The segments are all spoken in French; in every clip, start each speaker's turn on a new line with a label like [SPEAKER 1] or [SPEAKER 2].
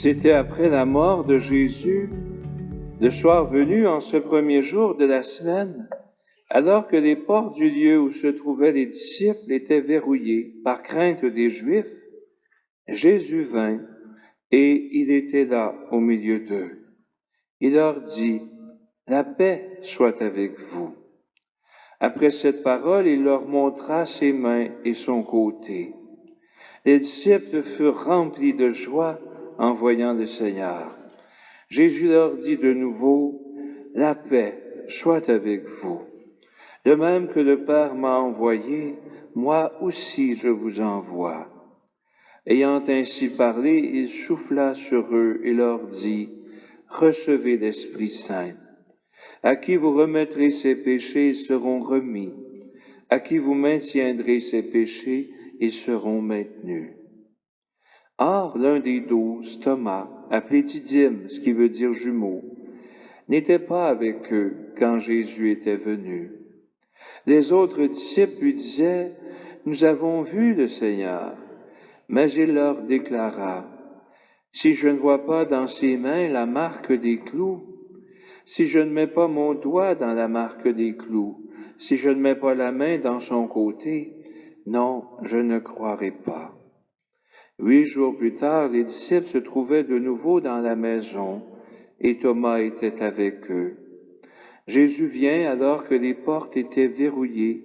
[SPEAKER 1] C'était après la mort de Jésus, le soir venu en ce premier jour de la semaine, alors que les portes du lieu où se trouvaient les disciples étaient verrouillées par crainte des Juifs, Jésus vint et il était là au milieu d'eux. Il leur dit, « La paix soit avec vous. » Après cette parole, il leur montra ses mains et son côté. Les disciples furent remplis de joie en voyant le Seigneur. Jésus leur dit de nouveau, « La paix soit avec vous. De même que le Père m'a envoyé, moi aussi je vous envoie. » Ayant ainsi parlé, il souffla sur eux et leur dit, « Recevez l'Esprit Saint. À qui vous remettrez ses péchés, ils seront remis. À qui vous maintiendrez ses péchés, ils seront maintenus. » Or, l'un des 12, Thomas, appelé Didyme, ce qui veut dire jumeau, n'était pas avec eux quand Jésus était venu. Les autres disciples lui disaient, « Nous avons vu le Seigneur. » Mais il leur déclara, « Si je ne vois pas dans ses mains la marque des clous, si je ne mets pas mon doigt dans la marque des clous, si je ne mets pas la main dans son côté, non, je ne croirai pas. » 8 jours plus tard, les disciples se trouvaient de nouveau dans la maison et Thomas était avec eux. Jésus vient alors que les portes étaient verrouillées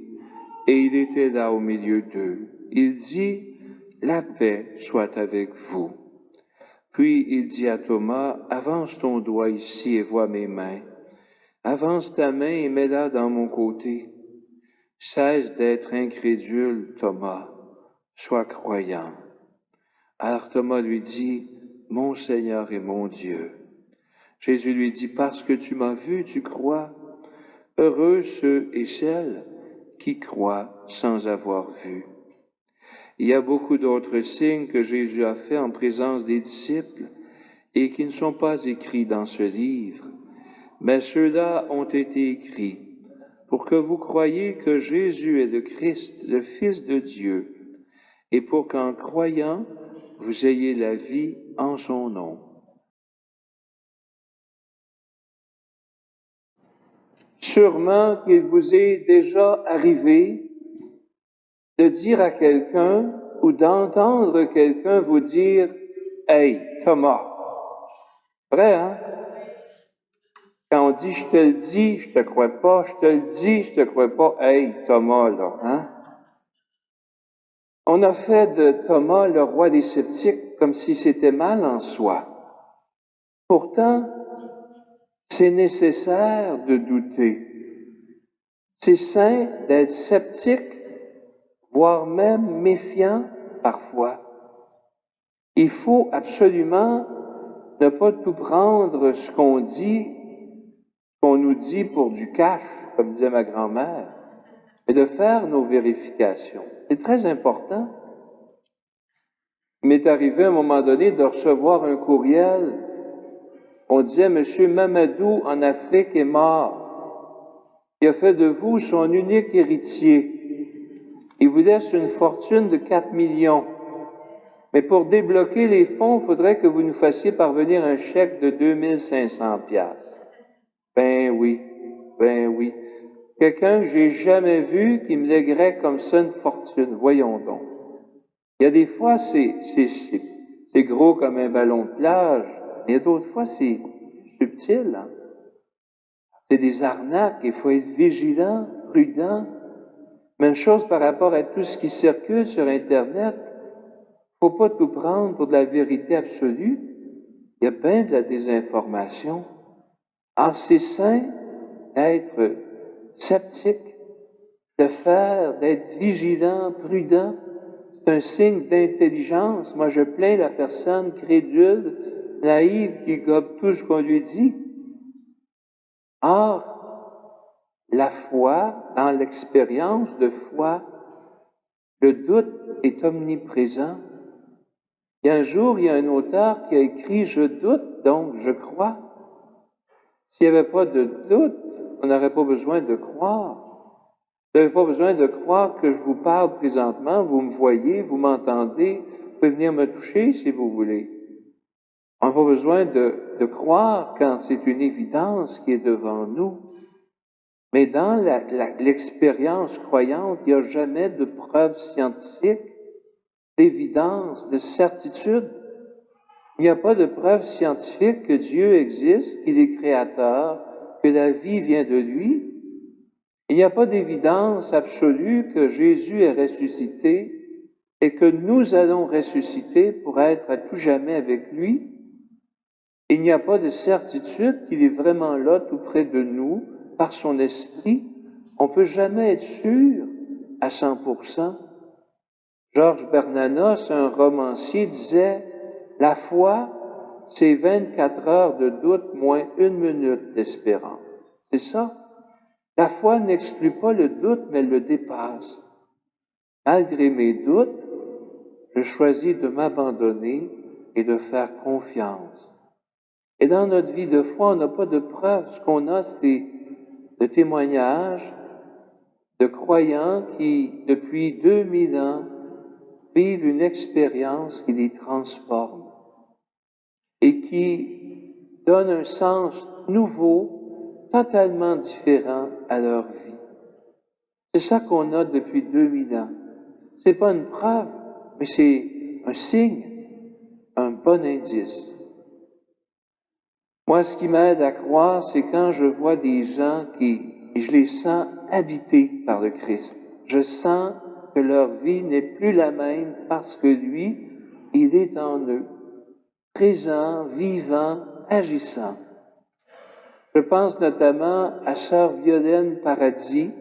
[SPEAKER 1] et il était là au milieu d'eux. Il dit, « La paix soit avec vous. » Puis il dit à Thomas, « Avance ton doigt ici et vois mes mains. Avance ta main et mets-la dans mon côté. Cesse d'être incrédule, Thomas, sois croyant. » Alors Thomas lui dit, « Mon Seigneur et mon Dieu. » Jésus lui dit, « Parce que tu m'as vu, tu crois. Heureux ceux et celles qui croient sans avoir vu. » Il y a beaucoup d'autres signes que Jésus a faits en présence des disciples et qui ne sont pas écrits dans ce livre, mais ceux-là ont été écrits pour que vous croyiez que Jésus est le Christ, le Fils de Dieu, et pour qu'en croyant, vous ayez la vie en son nom. Sûrement qu'il vous est déjà arrivé de dire à quelqu'un ou d'entendre quelqu'un vous dire « Hey, Thomas ». Vrai, hein? Quand on dit « je te le dis, je te crois pas, je te le dis, je te crois pas », hey, Thomas, là, hein? On a fait de Thomas le roi des sceptiques comme si c'était mal en soi. Pourtant, c'est nécessaire de douter. C'est sain d'être sceptique, voire même méfiant parfois. Il faut absolument ne pas tout prendre ce qu'on dit, qu'on nous dit pour du cash, comme disait ma grand-mère, mais de faire nos vérifications. C'est très important. Il m'est arrivé à un moment donné de recevoir un courriel. On disait, « Monsieur Mamadou en Afrique est mort. Il a fait de vous son unique héritier. Il vous laisse une fortune de 4 millions. Mais pour débloquer les fonds, il faudrait que vous nous fassiez parvenir un chèque de 2500 piastres. » Ben oui. Quelqu'un que j'ai jamais vu qui me léguerait comme ça une fortune. Voyons donc. Il y a des fois, c'est gros comme un ballon de plage. Mais il y a d'autres fois, c'est subtil. Hein? C'est des arnaques. Il faut être vigilant, prudent. Même chose par rapport à tout ce qui circule sur Internet. Il ne faut pas tout prendre pour de la vérité absolue. Il y a bien de la désinformation. Alors, c'est sain d'être sceptique, d'être vigilant, prudent. C'est un signe d'intelligence. Moi, je plains la personne crédule, naïve, qui gobe tout ce qu'on lui dit. Or, la foi, dans l'expérience de foi, le doute est omniprésent. Et un jour, il y a un auteur qui a écrit « Je doute, donc je crois ». S'il n'y avait pas de doute, on n'aurait pas besoin de croire. Vous n'avez pas besoin de croire que je vous parle présentement, vous me voyez, vous m'entendez, vous pouvez venir me toucher si vous voulez. On n'a pas besoin de croire quand c'est une évidence qui est devant nous. Mais dans l'expérience croyante, il n'y a jamais de preuve scientifique, d'évidence, de certitude. Il n'y a pas de preuve scientifique que Dieu existe, qu'il est créateur, que la vie vient de lui. Il n'y a pas d'évidence absolue que Jésus est ressuscité et que nous allons ressusciter pour être à tout jamais avec lui. Il n'y a pas de certitude qu'il est vraiment là tout près de nous par son esprit. On ne peut jamais être sûr à 100%. Georges Bernanos, un romancier, disait « La foi, c'est 24 heures de doute moins 1 minute d'espérance. » C'est ça. La foi n'exclut pas le doute, mais elle le dépasse. Malgré mes doutes, je choisis de m'abandonner et de faire confiance. Et dans notre vie de foi, on n'a pas de preuves. Ce qu'on a, c'est de témoignages de croyants qui, depuis 2000 ans, vivent une expérience qui les transforme et qui donne un sens nouveau, totalement différent à leur vie. C'est ça qu'on a depuis 2000 ans. C'est pas une preuve, mais c'est un signe, un bon indice. Moi, ce qui m'aide à croire, c'est quand je vois des gens et je les sens habités par le Christ. Je sens que leur vie n'est plus la même parce que lui, il est en eux, présent, vivant, agissant. Je pense notamment à sœur Violaine Paradis,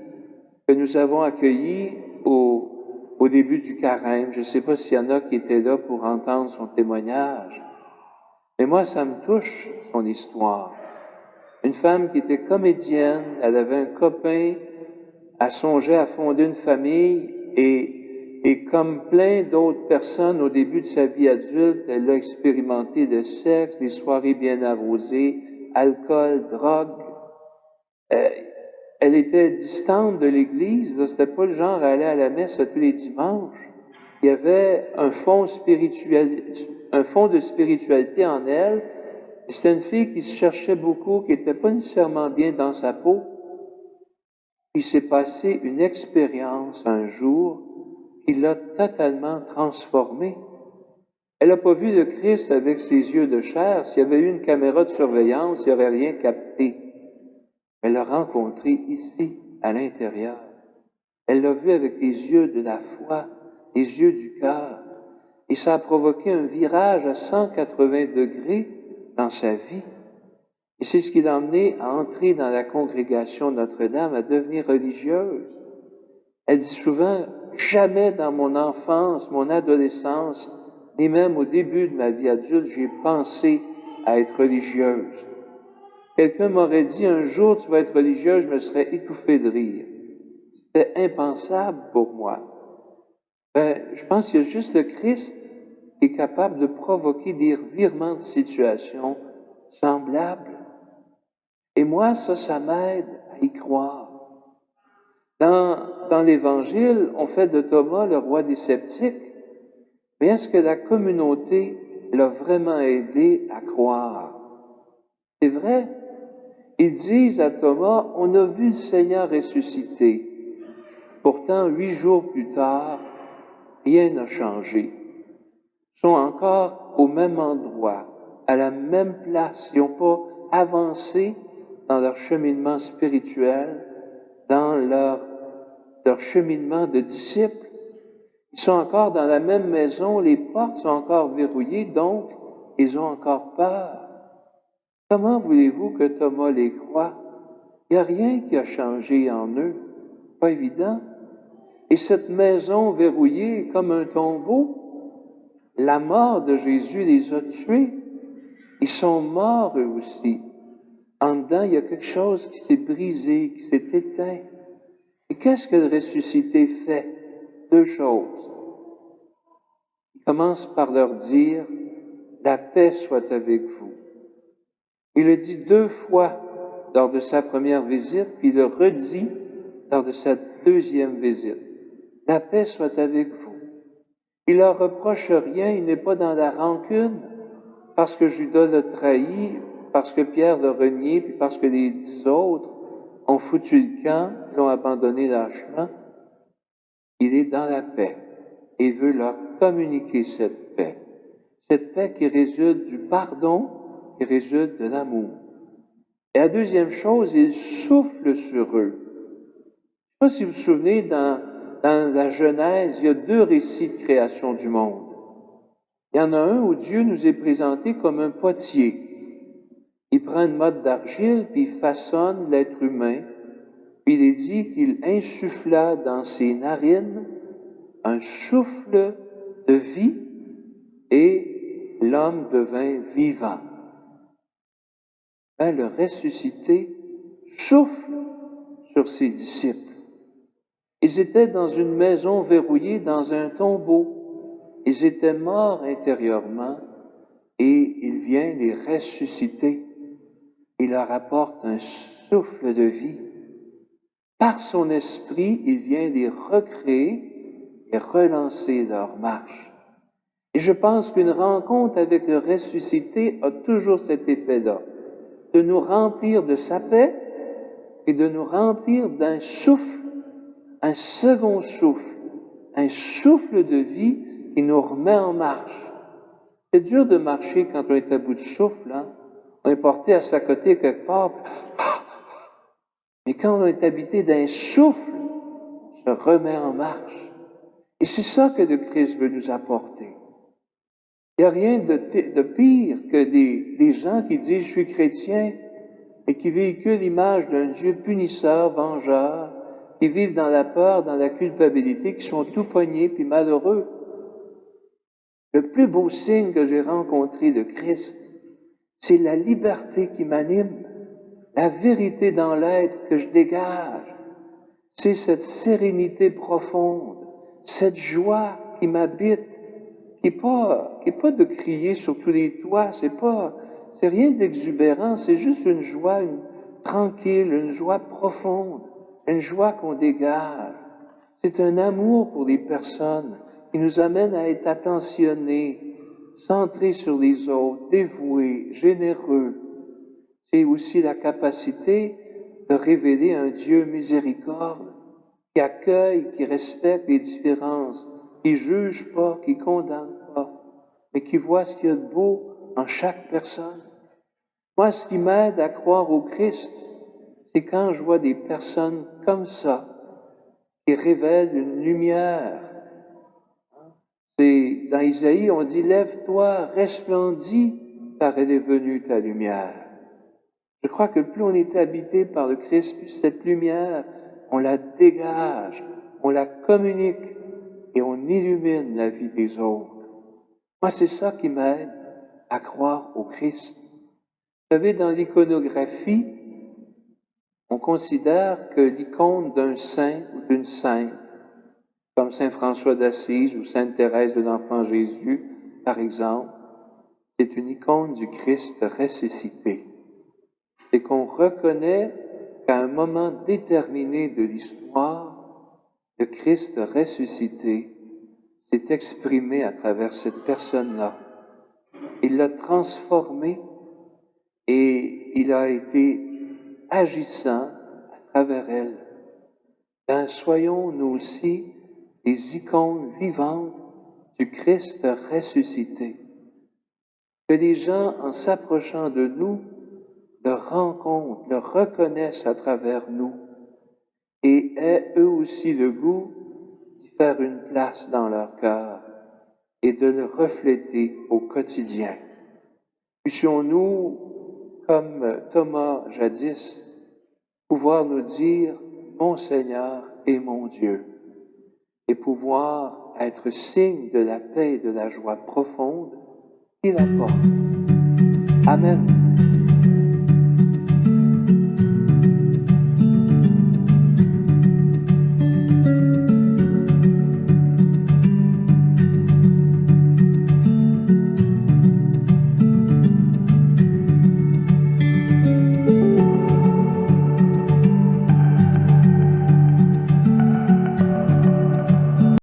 [SPEAKER 1] que nous avons accueillie au début du carême. Je ne sais pas s'il y en a qui étaient là pour entendre son témoignage. Mais moi, ça me touche, son histoire. Une femme qui était comédienne, elle avait un copain, elle songeait à fonder une famille et comme plein d'autres personnes au début de sa vie adulte, elle a expérimenté le sexe, des soirées bien arrosées, alcool, drogue. Elle était distante de l'Église, là, c'était pas le genre à aller à la messe tous les dimanches. Il y avait un fond de spiritualité en elle. C'était une fille qui se cherchait beaucoup, qui n'était pas nécessairement bien dans sa peau. Il s'est passé une expérience un jour qui l'a totalement transformée. Elle n'a pas vu le Christ avec ses yeux de chair. S'il y avait eu une caméra de surveillance, il n'y aurait rien capté. Elle l'a rencontré ici, à l'intérieur. Elle l'a vu avec les yeux de la foi, les yeux du cœur. Et ça a provoqué un virage à 180 degrés dans sa vie. Et c'est ce qui l'a emmené à entrer dans la congrégation Notre-Dame, à devenir religieuse. Elle dit souvent, jamais dans mon enfance, mon adolescence, ni même au début de ma vie adulte, j'ai pensé à être religieuse. Quelqu'un m'aurait dit, un jour tu vas être religieuse, je me serais étouffé de rire. C'était impensable pour moi. Je pense qu'il y a juste le Christ qui est capable de provoquer des revirements de situation semblables. Et moi, ça m'aide à y croire. Dans l'Évangile, on fait de Thomas le roi des sceptiques, mais est-ce que la communauté l'a vraiment aidé à croire? C'est vrai. Ils disent à Thomas, on a vu le Seigneur ressusciter. Pourtant, 8 jours plus tard, rien n'a changé. Ils sont encore au même endroit, à la même place. Ils n'ont pas avancé dans leur cheminement spirituel, dans leur cheminement de disciples. Ils sont encore dans la même maison, les portes sont encore verrouillées, donc ils ont encore peur. Comment voulez-vous que Thomas les croie? Il n'y a rien qui a changé en eux. Pas évident. Et cette maison verrouillée est comme un tombeau. La mort de Jésus les a tués. Ils sont morts eux aussi. En dedans, il y a quelque chose qui s'est brisé, qui s'est éteint. Et qu'est-ce que le ressuscité fait? 2 choses. Il commence par leur dire, la paix soit avec vous. Il le dit 2 fois lors de sa première visite, puis il le redit lors de sa deuxième visite. La paix soit avec vous. Il leur reproche rien, il n'est pas dans la rancune. parce que Judas l'a trahi, parce que Pierre l'a renié, puis parce que les 10 autres ont foutu le camp, l'ont abandonné lâchement, il est dans la paix et veut leur communiquer cette paix. Cette paix qui résulte du pardon, qui résulte de l'amour. Et la deuxième chose, il souffle sur eux. Je ne sais pas si vous vous souvenez, dans la Genèse, il y a 2 récits de création du monde. Il y en a un où Dieu nous est présenté comme un potier. Il prend une motte d'argile, puis il façonne l'être humain, puis il est dit qu'il insuffla dans ses narines un souffle de vie et l'homme devint vivant. Le ressuscité souffle sur ses disciples. Ils étaient dans une maison verrouillée, dans un tombeau. Ils étaient morts intérieurement et il vient les ressusciter. Il leur apporte un souffle de vie. Par son esprit, il vient les recréer et relancer leur marche. Et je pense qu'une rencontre avec le ressuscité a toujours cet effet-là, de nous remplir de sa paix et de nous remplir d'un souffle, un second souffle, un souffle de vie qui nous remet en marche. C'est dur de marcher quand on est à bout de souffle, hein? On est porté à sa côté quelque part. Mais quand on est habité d'un souffle, on se remet en marche. Et c'est ça que le Christ veut nous apporter. Il n'y a rien de pire que des gens qui disent « je suis chrétien » et qui véhiculent l'image d'un Dieu punisseur, vengeur, qui vivent dans la peur, dans la culpabilité, qui sont tout pognés puis malheureux. Le plus beau signe que j'ai rencontré de Christ, c'est la liberté qui m'anime, la vérité dans l'être que je dégage. C'est cette sérénité profonde, cette joie qui m'habite, qui est pas de crier sur tous les toits, c'est rien d'exubérant, c'est juste une joie tranquille, une joie profonde, une joie qu'on dégage. C'est un amour pour les personnes qui nous amène à être attentionnés, centrés sur les autres, dévoués, généreux. C'est aussi la capacité de révéler un Dieu miséricorde, qui accueille, qui respecte les différences, qui juge pas, qui condamne pas, mais qui voit ce qu'il y a de beau en chaque personne. Moi, ce qui m'aide à croire au Christ, c'est quand je vois des personnes comme ça, qui révèlent une lumière. C'est, dans Isaïe, on dit « Lève-toi, resplendis, car elle est venue ta lumière ». Je crois que plus on est habité par le Christ, plus cette lumière, on la dégage, on la communique et on illumine la vie des autres. Moi, c'est ça qui m'aide à croire au Christ. Vous savez, dans l'iconographie, on considère que l'icône d'un saint ou d'une sainte, comme Saint François d'Assise ou Sainte Thérèse de l'Enfant Jésus, par exemple, c'est une icône du Christ ressuscité. Et qu'on reconnaît qu'à un moment déterminé de l'histoire, le Christ ressuscité s'est exprimé à travers cette personne-là. Il l'a transformée et il a été agissant à travers elle. Soyons nous aussi des icônes vivantes du Christ ressuscité. Que les gens, en s'approchant de nous, le rencontrent, le reconnaissent à travers nous et aient eux aussi le goût d'y faire une place dans leur cœur et de le refléter au quotidien. Puissions-nous, comme Thomas jadis, pouvoir nous dire « Mon Seigneur et mon Dieu » et pouvoir être signe de la paix et de la joie profonde qu'il apporte. Amen.